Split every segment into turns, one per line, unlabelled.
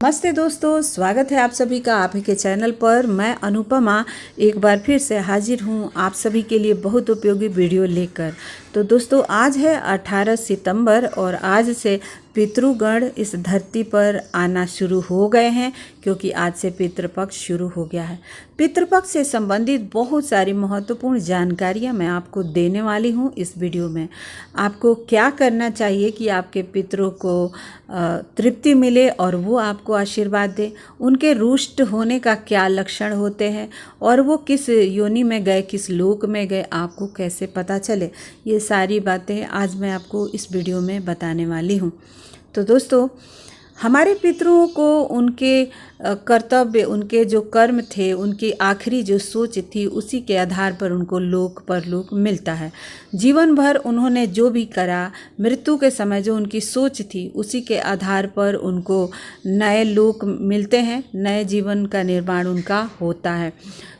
नमस्ते दोस्तों, स्वागत है आप सभी का आप ही के चैनल पर। मैं अनुपमा एक बार फिर से हाजिर हूँ आप सभी के लिए बहुत उपयोगी वीडियो लेकर। तो दोस्तों, आज है 18 सितंबर और आज से पितृगण इस धरती पर आना शुरू हो गए हैं, क्योंकि आज से पितृपक्ष शुरू हो गया है। पितृपक्ष से संबंधित बहुत सारी महत्वपूर्ण जानकारियाँ मैं आपको देने वाली हूँ इस वीडियो में। आपको क्या करना चाहिए कि आपके पितरों को तृप्ति मिले और वो आपको आशीर्वाद दे, उनके रुष्ट होने का क्या लक्षण होते हैं और वो किस योनि में गए, किस लोक में गए, आपको कैसे पता चले, ये सारी बातें आज मैं आपको इस वीडियो में बताने वाली हूँ। तो दोस्तों, हमारे पितरों को उनके कर्तव्य, उनके जो कर्म थे, उनकी आखिरी जो सोच थी, उसी के आधार पर उनको लोक परलोक मिलता है। जीवन भर उन्होंने जो भी करा, मृत्यु के समय जो उनकी सोच थी, उसी के आधार पर उनको नए लोक मिलते हैं, नए जीवन का निर्माण उनका होता है।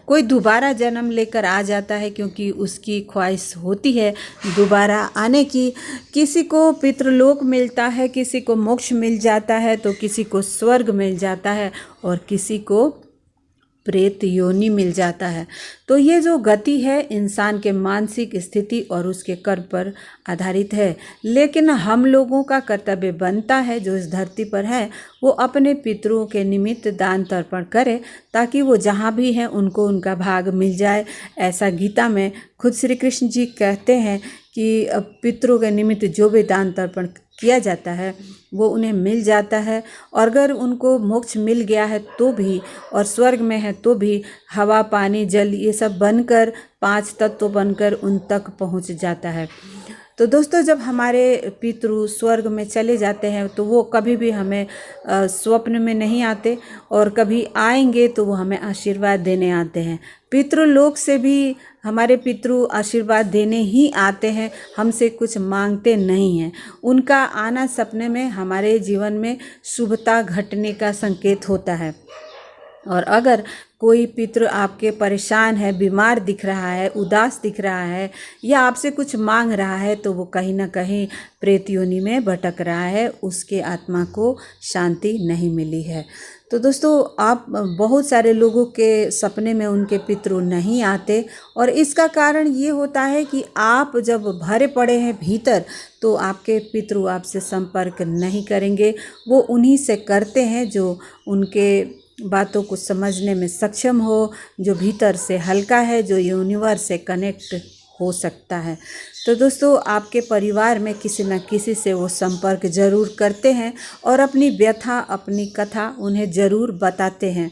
कोई दोबारा जन्म लेकर आ जाता है क्योंकि उसकी ख्वाहिश होती है दोबारा आने की। किसी को पितृलोक मिलता है, किसी को मोक्ष मिल जाता है, तो किसी को स्वर्ग मिल जाता है और किसी को प्रेत योनि मिल जाता है। तो ये जो गति है इंसान के मानसिक स्थिति और उसके कर्म पर आधारित है। लेकिन हम लोगों का कर्तव्य बनता है, जो इस धरती पर है, वो अपने पितरों के निमित्त दान तर्पण करे, ताकि वो जहाँ भी हैं उनको उनका भाग मिल जाए। ऐसा गीता में खुद श्री कृष्ण जी कहते हैं कि पितरों के निमित्त जो भी दान तर्पण किया जाता है वो उन्हें मिल जाता है। और अगर उनको मोक्ष मिल गया है तो भी, और स्वर्ग में है तो भी, हवा पानी जल ये सब बनकर, 5 तत्व बनकर उन तक पहुंच जाता है। तो दोस्तों, जब हमारे पितृ स्वर्ग में चले जाते हैं तो वो कभी भी हमें स्वप्न में नहीं आते, और कभी आएंगे तो वो हमें आशीर्वाद देने आते हैं। पितृलोक से भी हमारे पितृ आशीर्वाद देने ही आते हैं, हमसे कुछ मांगते नहीं हैं। उनका आना सपने में हमारे जीवन में शुभता घटने का संकेत होता है। और अगर कोई पितृ आपके परेशान है, बीमार दिख रहा है, उदास दिख रहा है, या आपसे कुछ मांग रहा है, तो वो कहीं ना कहीं प्रेत योनि में भटक रहा है, उसके आत्मा को शांति नहीं मिली है। तो दोस्तों, आप बहुत सारे लोगों के सपने में उनके पितृ नहीं आते, और इसका कारण ये होता है कि आप जब भरे पड़े हैं भीतर, तो आपके पितृ आपसे संपर्क नहीं करेंगे। वो उन्हीं से करते हैं जो उनके बातों को समझने में सक्षम हो, जो भीतर से हल्का है, जो यूनिवर्स से कनेक्ट हो सकता है। तो दोस्तों, आपके परिवार में किसी न किसी से वो संपर्क जरूर करते हैं और अपनी व्यथा, अपनी कथा उन्हें ज़रूर बताते हैं।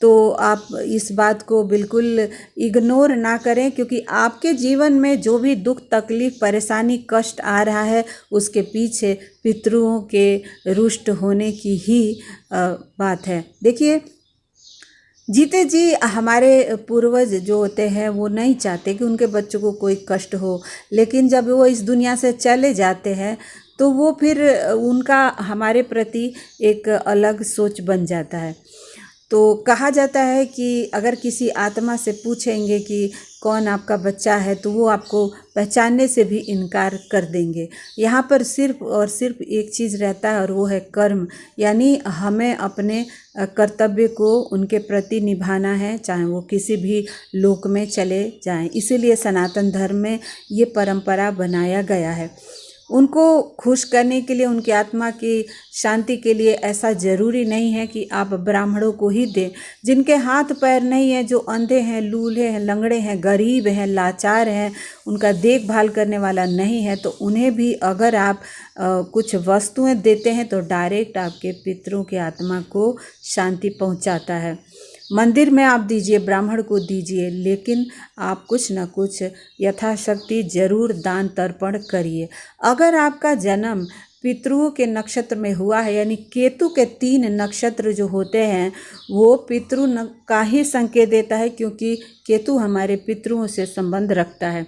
तो आप इस बात को बिल्कुल इग्नोर ना करें, क्योंकि आपके जीवन में जो भी दुख, तकलीफ, परेशानी, कष्ट आ रहा है, उसके पीछे पितरों के रुष्ट होने की ही बात है। देखिए, जीते जी हमारे पूर्वज जो होते हैं वो नहीं चाहते कि उनके बच्चों को कोई कष्ट हो, लेकिन जब वो इस दुनिया से चले जाते हैं तो वो फिर उनका हमारे प्रति एक अलग सोच बन जाता है। तो कहा जाता है कि अगर किसी आत्मा से पूछेंगे कि कौन आपका बच्चा है, तो वो आपको पहचानने से भी इनकार कर देंगे। यहाँ पर सिर्फ और सिर्फ एक चीज़ रहता है, और वो है कर्म। यानी हमें अपने कर्तव्य को उनके प्रति निभाना है, चाहे वो किसी भी लोक में चले जाएं। इसीलिए सनातन धर्म में ये परंपरा बनाया गया है। उनको खुश करने के लिए, उनकी आत्मा की शांति के लिए ऐसा ज़रूरी नहीं है कि आप ब्राह्मणों को ही दें। जिनके हाथ पैर नहीं है, जो अंधे हैं, लूले हैं, लंगड़े हैं, गरीब हैं, लाचार हैं, उनका देखभाल करने वाला नहीं है, तो उन्हें भी अगर आप कुछ वस्तुएं देते हैं तो डायरेक्ट आपके पितरों की आत्मा को शांति पहुंचाता है। मंदिर में आप दीजिए, ब्राह्मण को दीजिए, लेकिन आप कुछ न कुछ यथाशक्ति जरूर दान तर्पण करिए। अगर आपका जन्म पितरों के नक्षत्र में हुआ है, यानी केतु के 3 नक्षत्र जो होते हैं वो पितृ का ही संकेत देता है, क्योंकि केतु हमारे पितरों से संबंध रखता है।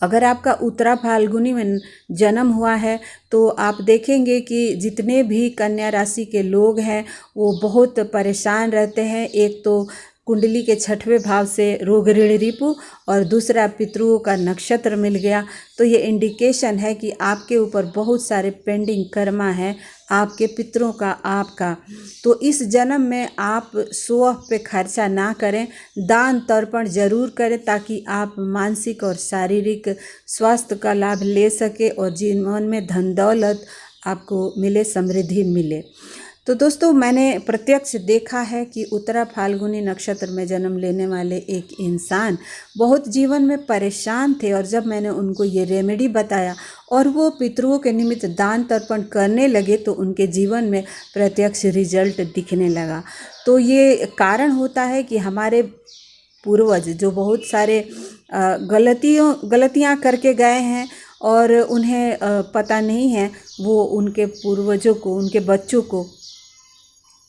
अगर आपका उत्तरा फाल्गुनी में जन्म हुआ है तो आप देखेंगे कि जितने भी कन्या राशि के लोग हैं वो बहुत परेशान रहते हैं। एक तो कुंडली के 6वें भाव से रोग ऋण रिपु और दूसरा पितरों का नक्षत्र मिल गया, तो ये इंडिकेशन है कि आपके ऊपर बहुत सारे पेंडिंग कर्मा है, आपके पितरों का, आपका। तो इस जन्म में आप शो ऑफ पे खर्चा ना करें, दान तर्पण जरूर करें ताकि आप मानसिक और शारीरिक स्वास्थ्य का लाभ ले सके और जीवन में धन दौलत आपको मिले, समृद्धि मिले। तो दोस्तों, मैंने प्रत्यक्ष देखा है कि उत्तरा फाल्गुनी नक्षत्र में जन्म लेने वाले एक इंसान बहुत जीवन में परेशान थे, और जब मैंने उनको ये रेमेडी बताया और वो पितरों के निमित्त दान तर्पण करने लगे तो उनके जीवन में प्रत्यक्ष रिजल्ट दिखने लगा। तो ये कारण होता है कि हमारे पूर्वज जो बहुत सारे गलतियाँ करके गए हैं और उन्हें पता नहीं है, वो उनके पूर्वजों को, उनके बच्चों को,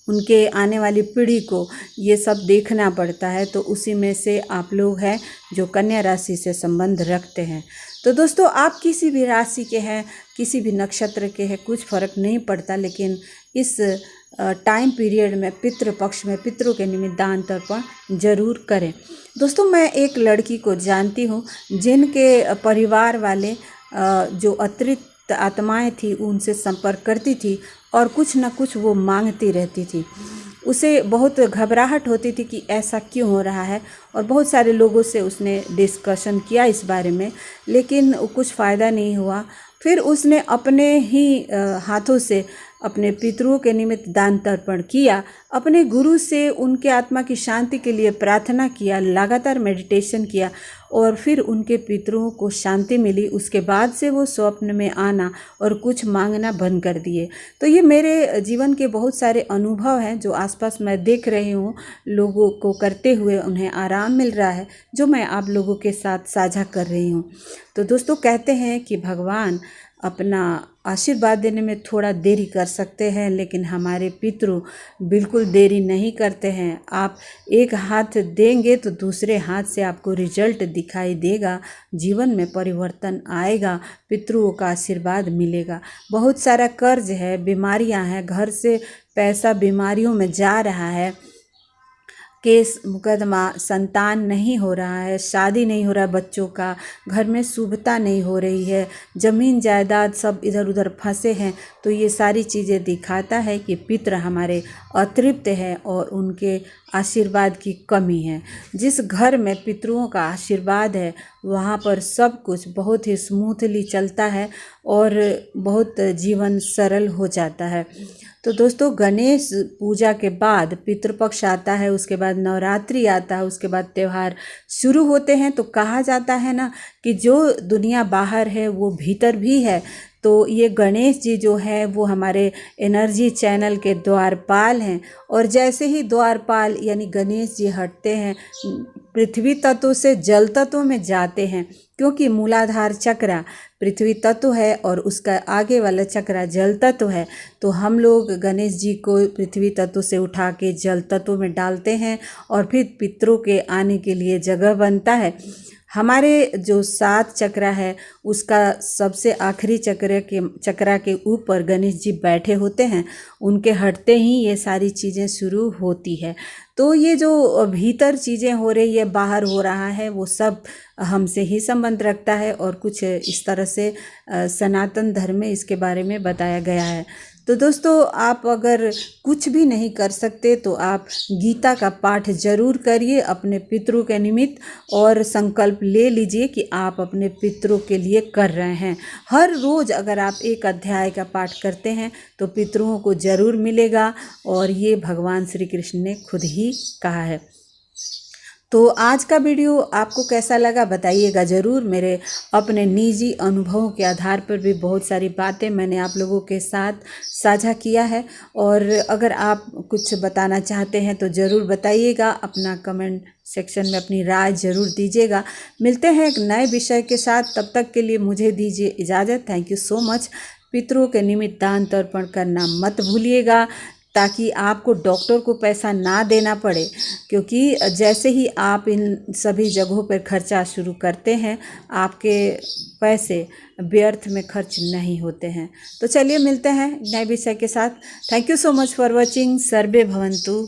उनके आने वाली पीढ़ी को ये सब देखना पड़ता है। तो उसी में से आप लोग हैं जो कन्या राशि से संबंध रखते हैं। तो दोस्तों, आप किसी भी राशि के हैं, किसी भी नक्षत्र के हैं, कुछ फर्क नहीं पड़ता, लेकिन इस टाइम पीरियड में पितृ पक्ष में पितरों के निमित्त दान तर्पण जरूर करें। दोस्तों, मैं एक लड़की को जानती हूँ जिनके परिवार वाले जो अतिरिक्त आत्माएं थी उनसे संपर्क करती थी और कुछ न कुछ वो मांगती रहती थी। उसे बहुत घबराहट होती थी कि ऐसा क्यों हो रहा है, और बहुत सारे लोगों से उसने डिस्कशन किया इस बारे में, लेकिन कुछ फ़ायदा नहीं हुआ। फिर उसने अपने ही हाथों से अपने पितरों के निमित्त दान तर्पण किया, अपने गुरु से उनके आत्मा की शांति के लिए प्रार्थना किया, लगातार मेडिटेशन किया और फिर उनके पितरों को शांति मिली। उसके बाद से वो स्वप्न में आना और कुछ मांगना बंद कर दिए। तो ये मेरे जीवन के बहुत सारे अनुभव हैं जो आसपास मैं देख रही हूँ लोगों को करते हुए, उन्हें आराम मिल रहा है, जो मैं आप लोगों के साथ साझा कर रही हूँ। तो दोस्तों, कहते हैं कि भगवान अपना आशीर्वाद देने में थोड़ा देरी कर सकते हैं, लेकिन हमारे पितृ बिल्कुल देरी नहीं करते हैं। आप एक हाथ देंगे तो दूसरे हाथ से आपको रिजल्ट दिखाई देगा, जीवन में परिवर्तन आएगा, पितरों का आशीर्वाद मिलेगा। बहुत सारा कर्ज है, बीमारियां हैं, घर से पैसा बीमारियों में जा रहा है, केस मुकदमा, संतान नहीं हो रहा है, शादी नहीं हो रहा है बच्चों का, घर में शुभता नहीं हो रही है, ज़मीन जायदाद सब इधर उधर फंसे हैं। तो ये सारी चीज़ें दिखाता है कि पितृ हमारे अतृप्त हैं और उनके आशीर्वाद की कमी है। जिस घर में पितरों का आशीर्वाद है वहाँ पर सब कुछ बहुत ही स्मूथली चलता है और बहुत जीवन सरल हो जाता है। तो दोस्तों, गणेश पूजा के बाद पितृपक्ष आता है, उसके बाद नवरात्रि आता है, उसके बाद त्यौहार शुरू होते हैं। तो कहा जाता है ना कि जो दुनिया बाहर है वो भीतर भी है। तो ये गणेश जी जो है वो हमारे एनर्जी चैनल के द्वारपाल हैं, और जैसे ही द्वारपाल यानी गणेश जी हटते हैं, पृथ्वी तत्व से जल तत्व में जाते हैं, क्योंकि मूलाधार चक्र पृथ्वी तत्व है और उसका आगे वाला चक्र जल तत्व है। तो हम लोग गणेश जी को पृथ्वी तत्व से उठा के जल तत्व में डालते हैं और फिर पितरों के आने के लिए जगह बनता है। हमारे जो 7 चक्र है उसका सबसे आखिरी चक्र के ऊपर गणेश जी बैठे होते हैं, उनके हटते ही ये सारी चीज़ें शुरू होती है। तो ये जो भीतर चीज़ें हो रही है, बाहर हो रहा है, वो सब हमसे ही संबंध रखता है और कुछ इस तरह से सनातन धर्म में इसके बारे में बताया गया है। तो दोस्तों, आप अगर कुछ भी नहीं कर सकते तो आप गीता का पाठ जरूर करिए अपने पितरों के निमित्त, और संकल्प ले लीजिए कि आप अपने पितरों के लिए कर रहे हैं। हर रोज़ अगर आप एक अध्याय का पाठ करते हैं तो पितरों को जरूर मिलेगा, और ये भगवान श्री कृष्ण ने खुद ही कहा है। तो आज का वीडियो आपको कैसा लगा बताइएगा ज़रूर। मेरे अपने निजी अनुभवों के आधार पर भी बहुत सारी बातें मैंने आप लोगों के साथ साझा किया है, और अगर आप कुछ बताना चाहते हैं तो ज़रूर बताइएगा। अपना कमेंट सेक्शन में अपनी राय ज़रूर दीजिएगा। मिलते हैं एक नए विषय के साथ, तब तक के लिए मुझे दीजिए इजाज़त। Thank you so much. पितरों के निमित्त दान तर्पण करना मत भूलिएगा, ताकि आपको डॉक्टर को पैसा ना देना पड़े, क्योंकि जैसे ही आप इन सभी जगहों पर खर्चा शुरू करते हैं आपके पैसे व्यर्थ में खर्च नहीं होते हैं। तो चलिए मिलते हैं नए विषय के साथ। Thank you so much for watching. सर्वे भवन्तु।